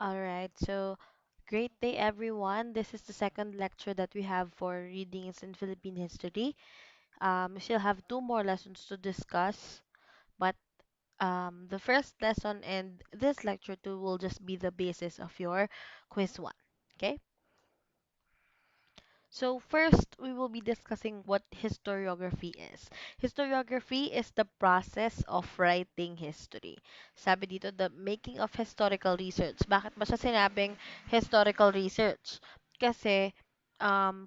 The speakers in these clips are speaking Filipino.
All right, so great day, everyone. This is the second lecture that we have for readings in Philippine history. We still have two more lessons to discuss, but the first lesson and this lecture two will just be the basis of your quiz one. Okay? So first, we will be discussing what historiography is. Historiography is the process of writing history. Sabi dito, the making of historical research. Bakit ba siya sinabing historical research? Kasi,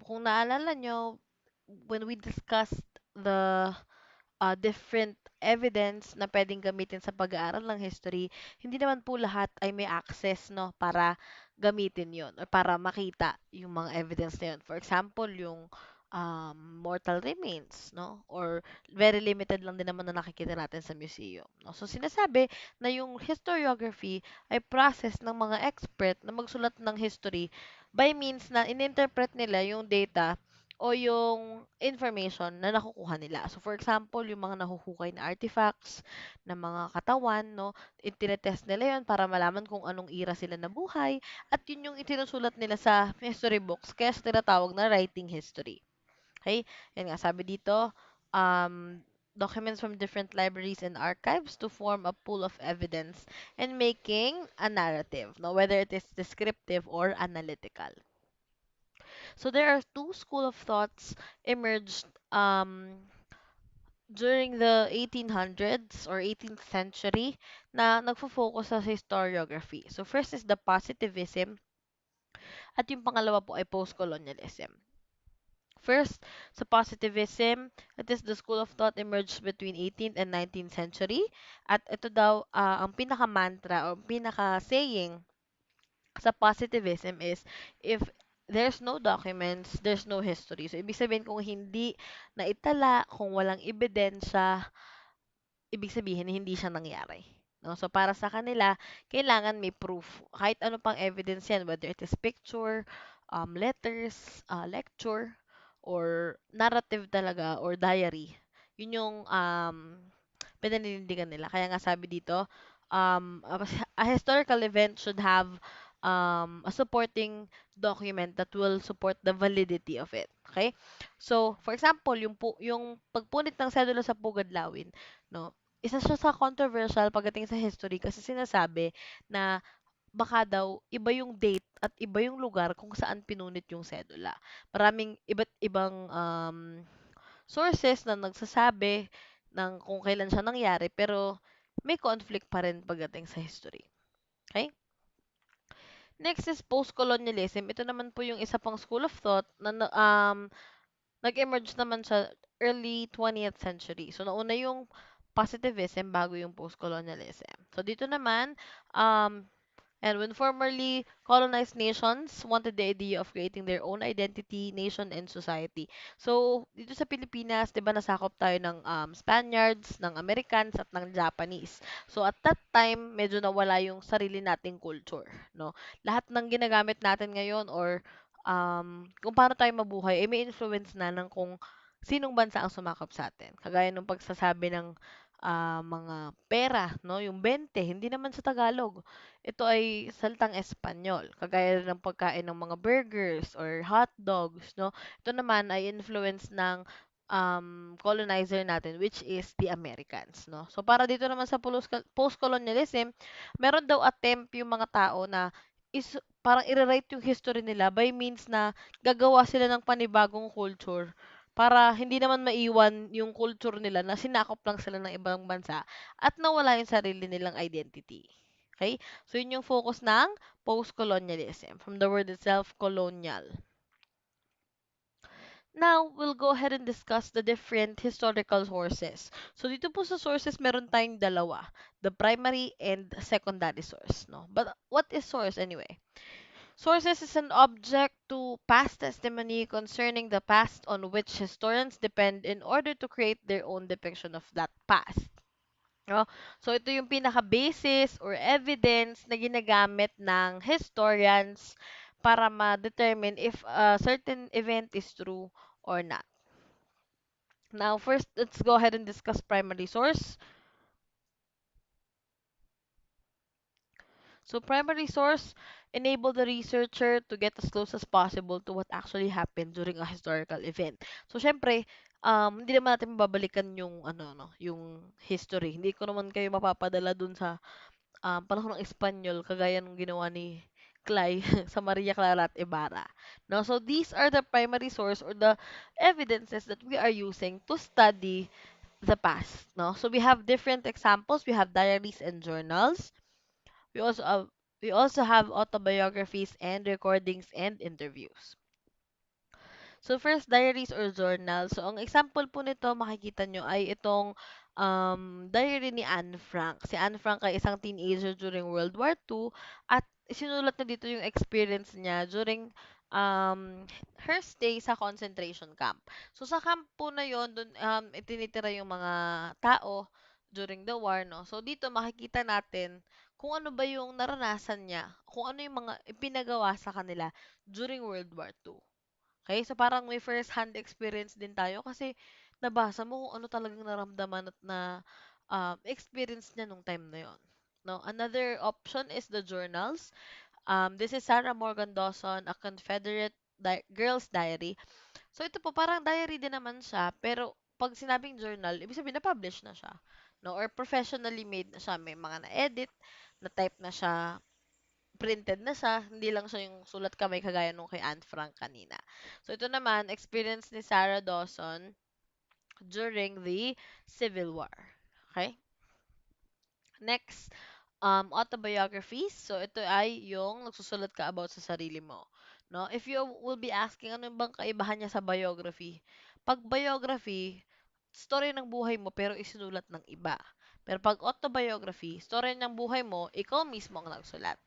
kung naalala nyo, when we discussed the different evidence na pwedeng gamitin sa pag-aaral ng history, hindi naman po lahat ay may access, no, para gamitin yon or para makita yung mga evidence na yun. For example, yung mortal remains, no? Or very limited lang din naman na nakikita natin sa museum, no? So, sinasabi na yung historiography ay process ng mga expert na magsulat ng history by means na ininterpret nila yung data o yung information na nakukuha nila. So, for example, yung mga nahuhukay na artifacts ng mga katawan, no, itinetest nila yun para malaman kung anong era sila nabuhay at yun yung itinusulat nila sa history books kaya sa tinatawag na writing history. Okay? Yan nga, sabi dito, documents from different libraries and archives to form a pool of evidence and making a narrative, no, whether it is descriptive or analytical. So there are two school of thoughts emerged during the 1800s or 18th century na nagfo-focus sa historiography. So first is the positivism at yung pangalawa po ay post-colonialism. First, sa positivism, it is the school of thought emerged between 18th and 19th century. At ito daw, ang pinaka-mantra o pinaka-saying sa positivism is if there's no documents, there's no history. So, ibig sabihin kung hindi naitala, kung walang ebidensya, ibig sabihin hindi siya nangyari. No? So, para sa kanila, kailangan may proof. Kahit ano pang evidence yan, whether it is picture, letters, lecture, or narrative talaga, or diary. Yun yung pinaninindigan nila. Kaya nga sabi dito, a historical event should have a supporting document that will support the validity of it. Okay? So, for example, yung pagpunit ng sedula sa Pugadlawin, no? Isa siya sa controversial pagdating sa history kasi sinasabi na baka daw iba yung date at iba yung lugar kung saan pinunit yung sedula. Maraming iba't ibang sources na nagsasabi ng kung kailan siya nangyari, pero may conflict pa rin pagdating sa history. Okay? Next is post-colonialism. Ito naman po yung isa pang school of thought na nag-emerge naman sa early 20th century. So, nauna yung positivism bago yung post-colonialism. So, dito naman, um, and when formerly colonized nations wanted the idea of creating their own identity, nation, and society. So, dito sa Pilipinas, di ba nasakop tayo ng Spaniards, ng Americans, at ng Japanese. So, at that time, medyo nawala yung sarili nating culture, no? Lahat ng ginagamit natin ngayon or kung paano tayo mabuhay, eh, may influence na ng kung sinong bansa ang sumakop sa atin. Kagaya nung pagsasabi ng mga pera, no? Yung 20, hindi naman sa Tagalog. Ito ay salitang Espanyol. Kagaya rin ng pagkain ng mga burgers or hot dogs, no? Ito naman ay influence ng colonizer natin, which is the Americans, no? So, para dito naman sa post-colonialism, meron daw attempt yung mga tao na parang i-rewrite yung history nila by means na gagawa sila ng panibagong culture para hindi naman maiwan yung culture nila na sinakop lang sila ng ibang bansa at nawala yung sarili nilang identity. Okay? So, yun yung focus ng post-colonialism. From the word itself, colonial. Now, we'll go ahead and discuss the different historical sources. So, dito po sa sources, meron tayong dalawa. The primary and secondary source. No? But what is source anyway? Sources is an object to past testimony concerning the past on which historians depend in order to create their own depiction of that past. No? So, ito yung pinaka-basis or evidence na ginagamit ng historians para ma-determine if a certain event is true or not. Now, first, let's go ahead and discuss primary source. So primary source enable the researcher to get as close as possible to what actually happened during a historical event. So syempre, hindi naman natin babalikan yung ano no, yung history. Hindi ko naman kayo mapapadala dun sa panahon ng Espanyol kagaya nung ginawa ni Clay sa Maria Clara at Ibarra. No, so these are the primary source or the evidences that we are using to study the past. No, so we have different examples. We have diaries and journals. We also have we also have autobiographies and recordings and interviews. So first, diaries or journal. So ang example po nito, makikita nyo ay itong diary ni Anne Frank. Si Anne Frank ay isang teenager during World War II at isinulat na dito yung experience niya during her stay sa concentration camp. So sa camp po na yon, dun itinitira yung mga tao during the war, no? So dito makikita natin kung ano ba yung naranasan niya, kung ano yung mga ipinagawa sa kanila during World War II. Okay, so parang may first hand experience din tayo kasi nabasa mo kung ano talagang naramdaman at na experience niya nung time na yon. No, another option is the journals. This is Sarah Morgan Dawson, a Confederate Girl's Diary. So ito po parang diary din naman siya, pero pag sinabing journal, ibig sabihin na-publish na siya. No, or professionally made na siya, may mga na-edit, na-type na siya, printed na siya, hindi lang siya yung sulat kamay kagaya nung kay Anne Frank kanina. So ito naman, experience ni Sarah Dawson during the Civil War. Okay? Next, autobiographies. So ito ay yung nagsusulat ka about sa sarili mo. No? If you will be asking ano bang kaibahan niya sa biography? Pag biography, story ng buhay mo pero isinulat ng iba. Pero pag autobiography, story ng buhay mo, ikaw mismo ang nagsulat.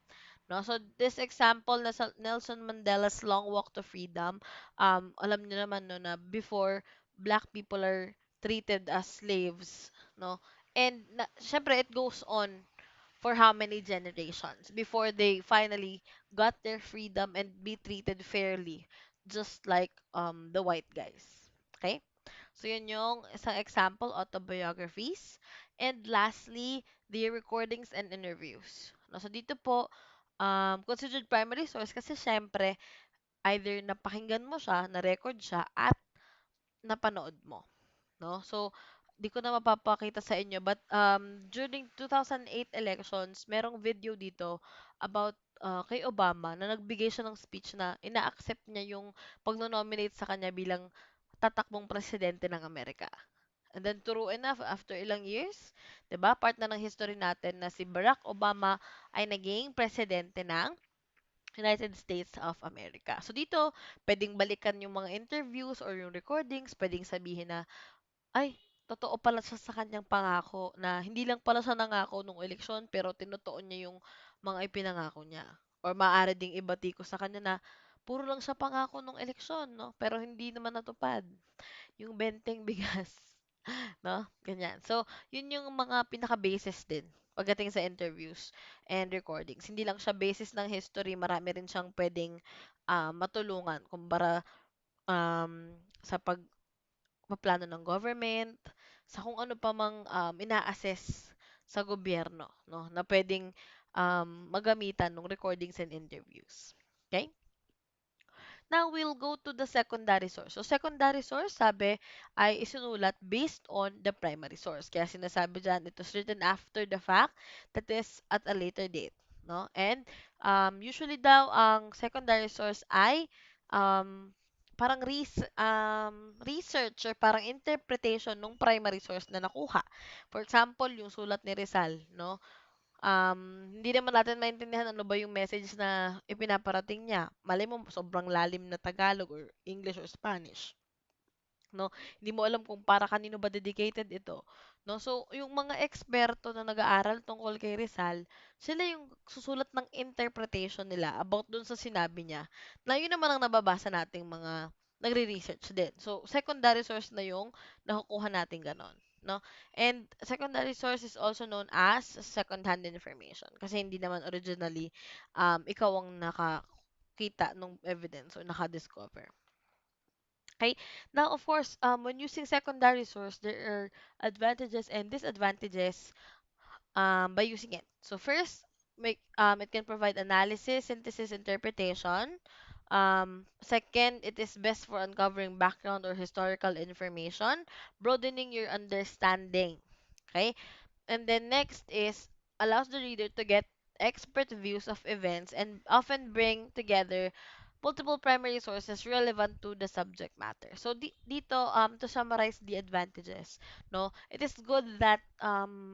No? So, this example na sa Nelson Mandela's Long Walk to Freedom, alam niyo naman no, na before, black people are treated as slaves, no? And, syempre, it goes on for how many generations before they finally got their freedom and be treated fairly, just like the white guys. Okay? So, yun yung isang example, autobiographies. And lastly, the recordings and interviews. No, so, dito po, considered primary source kasi syempre, either napakinggan mo siya, na-record siya, at napanood mo. No? So, di ko na mapapakita sa inyo. But, during 2008 elections, merong video dito about kay Obama na nagbigay siya ng speech na ina-accept niya yung pag-nominate sa kanya bilang tatakbong presidente ng Amerika. And then, true enough, after ilang years, 'di ba, part na ng history natin na si Barack Obama ay naging presidente ng United States of America. So, dito, pwedeng balikan yung mga interviews or yung recordings, pwedeng sabihin na, ay, totoo pala siya sa kanyang pangako na hindi lang pala siya nangako nung eleksyon pero tinutuon niya yung mga ipinangako niya. Or maaari ding ibati ko sa kanya na puro lang siya pangako nung eleksyon, no? Pero hindi naman natupad. Yung benteng bigas. No? Ganyan. So, yun yung mga pinaka-basis din pagdating sa interviews and recordings. Hindi lang siya basis ng history, marami rin siyang pwedeng matulungan kumpara sa pagpaplano ng government, sa kung ano pa mang ina-assess sa gobyerno, no, na pwedeng magamitan ng recordings and interviews. Okay? Now, we'll go to the secondary source. So, secondary source, sabi, ay isinulat based on the primary source. Kaya sinasabi dyan, it was written after the fact, that is at a later date. No? And, usually daw, ang secondary source ay parang research or parang interpretation ng primary source na nakuha. For example, yung sulat ni Rizal, no? Hindi naman natin maintindihan ano ba yung message na ipinaparating niya. Malay mo, sobrang lalim na Tagalog or English or Spanish. No? Hindi mo alam kung para kanino ba dedicated ito. No? So, yung mga eksperto na nag-aaral tungkol kay Rizal, sila yung susulat ng interpretation nila about dun sa sinabi niya. Na yun naman ang nababasa nating mga nagre-research din. So, secondary source na yung nakukuha natin ganon. No? And secondary source is also known as second-hand information. Kasi hindi naman originally ikaw ang nakakita ng evidence or naka-discover. Okay. Now, of course, when using secondary source, there are advantages and disadvantages by using it. So, first, it can provide analysis, synthesis, interpretation. Second, it is best for uncovering background or historical information, broadening your understanding. Okay? And then next is allows the reader to get expert views of events and often bring together multiple primary sources relevant to the subject matter. So dito to summarize the advantages, no, it is good that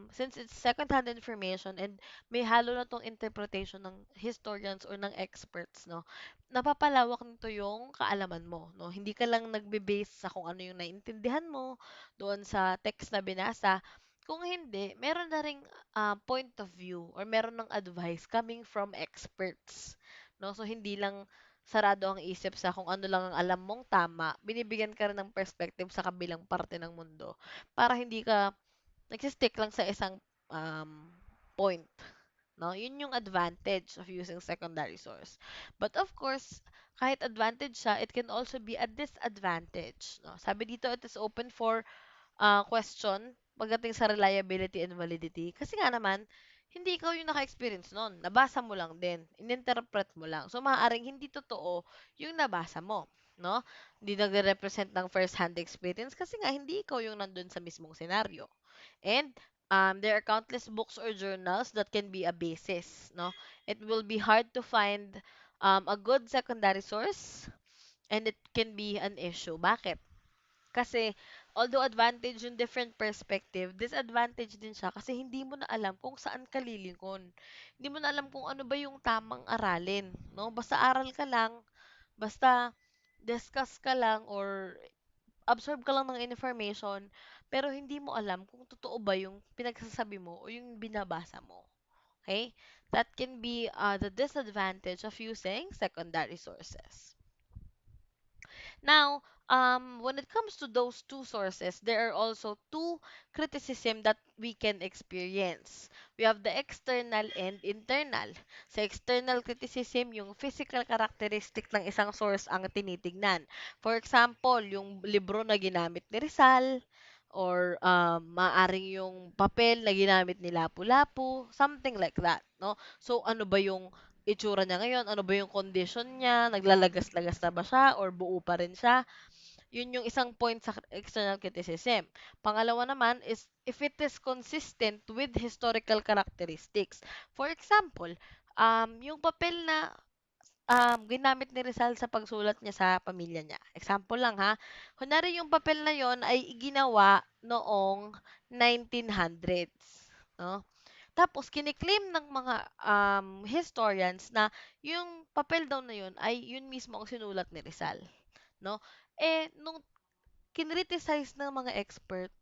since it's second-hand information and may halo na tong interpretation ng historians or ng experts, no, napapalawak nito yung kaalaman mo, no. Hindi ka lang nagbe-base sa kung ano yung naintindihan mo doon sa text na binasa. Kung hindi, meron na ring point of view or meron ng advice coming from experts, no. So hindi lang sarado ang isip sa kung ano lang ang alam mong tama, binibigyan ka rin ng perspective sa kabilang parte ng mundo para hindi ka nagsistick lang sa isang point. No? Yun yung advantage of using secondary source. But of course, kahit advantage siya, it can also be a disadvantage. No? Sabi dito, it is open for question pagdating sa reliability and validity. Kasi nga naman, hindi ikaw yung naka-experience nun. Nabasa mo lang din. Ininterpret mo lang. So, maaaring hindi totoo yung nabasa mo. No? Hindi nagre-represent ng first-hand experience kasi nga hindi ikaw yung nandun sa mismong senaryo. And there are countless books or journals that can be a basis. No? It will be hard to find a good secondary source and it can be an issue. Bakit? Kasi, although advantage yung different perspective, disadvantage din siya kasi hindi mo na alam kung saan ka lilingon. Hindi mo na alam kung ano ba yung tamang aralin, no? Basta aral ka lang, basta discuss ka lang or absorb ka lang ng information, pero hindi mo alam kung totoo ba yung pinagsasabi mo o yung binabasa mo. Okay? That can be the disadvantage of using secondary sources. Now, when it comes to those two sources, there are also two criticism that we can experience. We have the external and internal. Sa external criticism, yung physical characteristic ng isang source ang tinitignan. For example, yung libro na ginamit ni Rizal, or maaring yung papel na ginamit ni Lapu-Lapu, something like that, no? So, ano ba yung itsura niya ngayon, ano ba yung condition niya, naglalagas-lagas na ba siya or buo pa rin siya. Yun yung isang point sa external criticism. Pangalawa naman is if it is consistent with historical characteristics. For example, yung papel na ginamit ni Rizal sa pagsulat niya sa pamilya niya. Example lang ha. Kunwari yung papel na yon ay ginawa noong 1900s. No? Tapos, kiniklaim ng mga historians na yung papel daw na yun ay yun mismo ang sinulat ni Rizal. No? Nung kinriticize ng mga expert,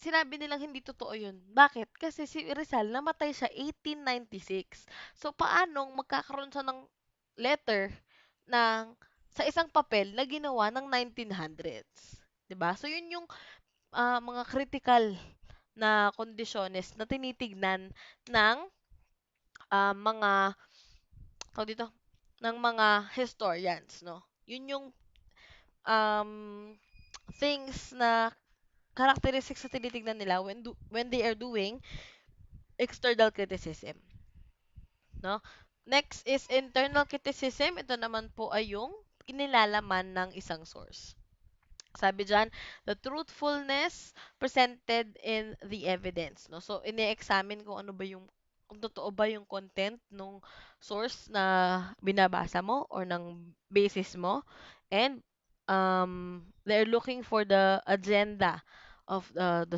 sinabi nilang hindi totoo yun. Bakit? Kasi si Rizal, namatay siya 1896. So, paanong magkakaroon siya ng letter ng sa isang papel na ginawa ng 1900s? 'Di ba? So, yun yung mga critical na kondisyones na tinitignan ng mga tawag dito, ng mga historians, no? Yun yung um, things na characteristics na tinitignan nila when they are doing external criticism, no? Next is internal criticism. Ito naman po ay yung inilalaman ng isang source. Sabi diyan, the truthfulness presented in the evidence, no? So, ini-examine kung ano ba yung kung totoo ba yung content nung source na binabasa mo or ng basis mo. And they're looking for the agenda of the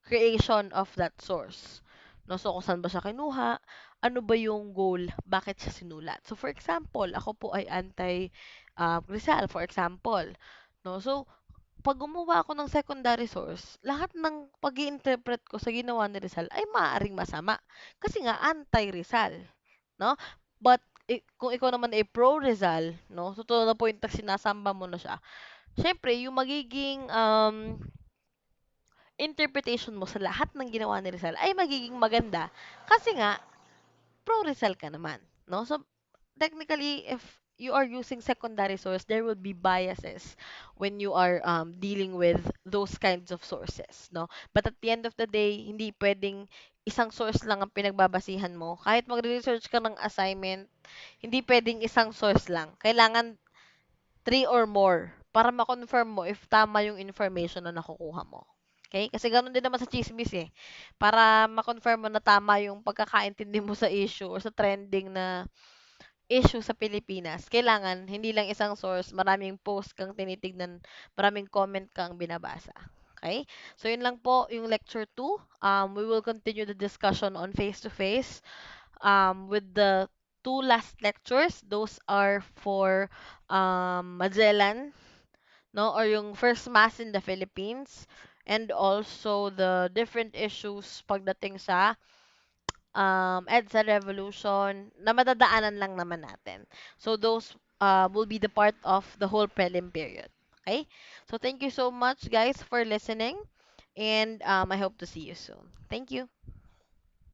creation of that source. No, so kung saan ba siya kinuha, ano ba yung goal, bakit siya sinulat. So for example, ako po ay anti Rizal, for example. No, so pag gumawa ako ng secondary source, lahat ng pag interpret ko sa ginawa ni Rizal ay maaaring masama. Kasi nga, anti-Rizal. No? But, kung ikaw naman ay pro-Rizal, no? So, to the point na sinasamba mo na siya, syempre, yung magiging interpretation mo sa lahat ng ginawa ni Rizal ay magiging maganda. Kasi nga, pro-Rizal ka naman. No? So, technically, if you are using secondary source, there will be biases when you are dealing with those kinds of sources, no? But at the end of the day, hindi pwedeng isang source lang ang pinagbabasihan mo. Kahit magre-research ka ng assignment, hindi pwedeng isang source lang. Kailangan three or more para ma-confirm mo if tama yung information na nakukuha mo. Okay? Kasi ganoon din naman sa chismis eh. Para ma-confirm mo na tama yung pagkakaintindi mo sa issue or sa trending na issue sa Pilipinas, kailangan hindi lang isang source, maraming post kang tinitignan, maraming comment kang binabasa. Okay? So, yun lang po yung lecture 2. We will continue the discussion on face-to-face with the two last lectures. Those are for Magellan, no? Or yung first mass in the Philippines, and also the different issues pagdating sa EDSA Revolution na madadaanan lang naman natin. So those will be the part of the whole prelim period. Okay? So thank you so much guys for listening and I hope to see you soon. Thank you.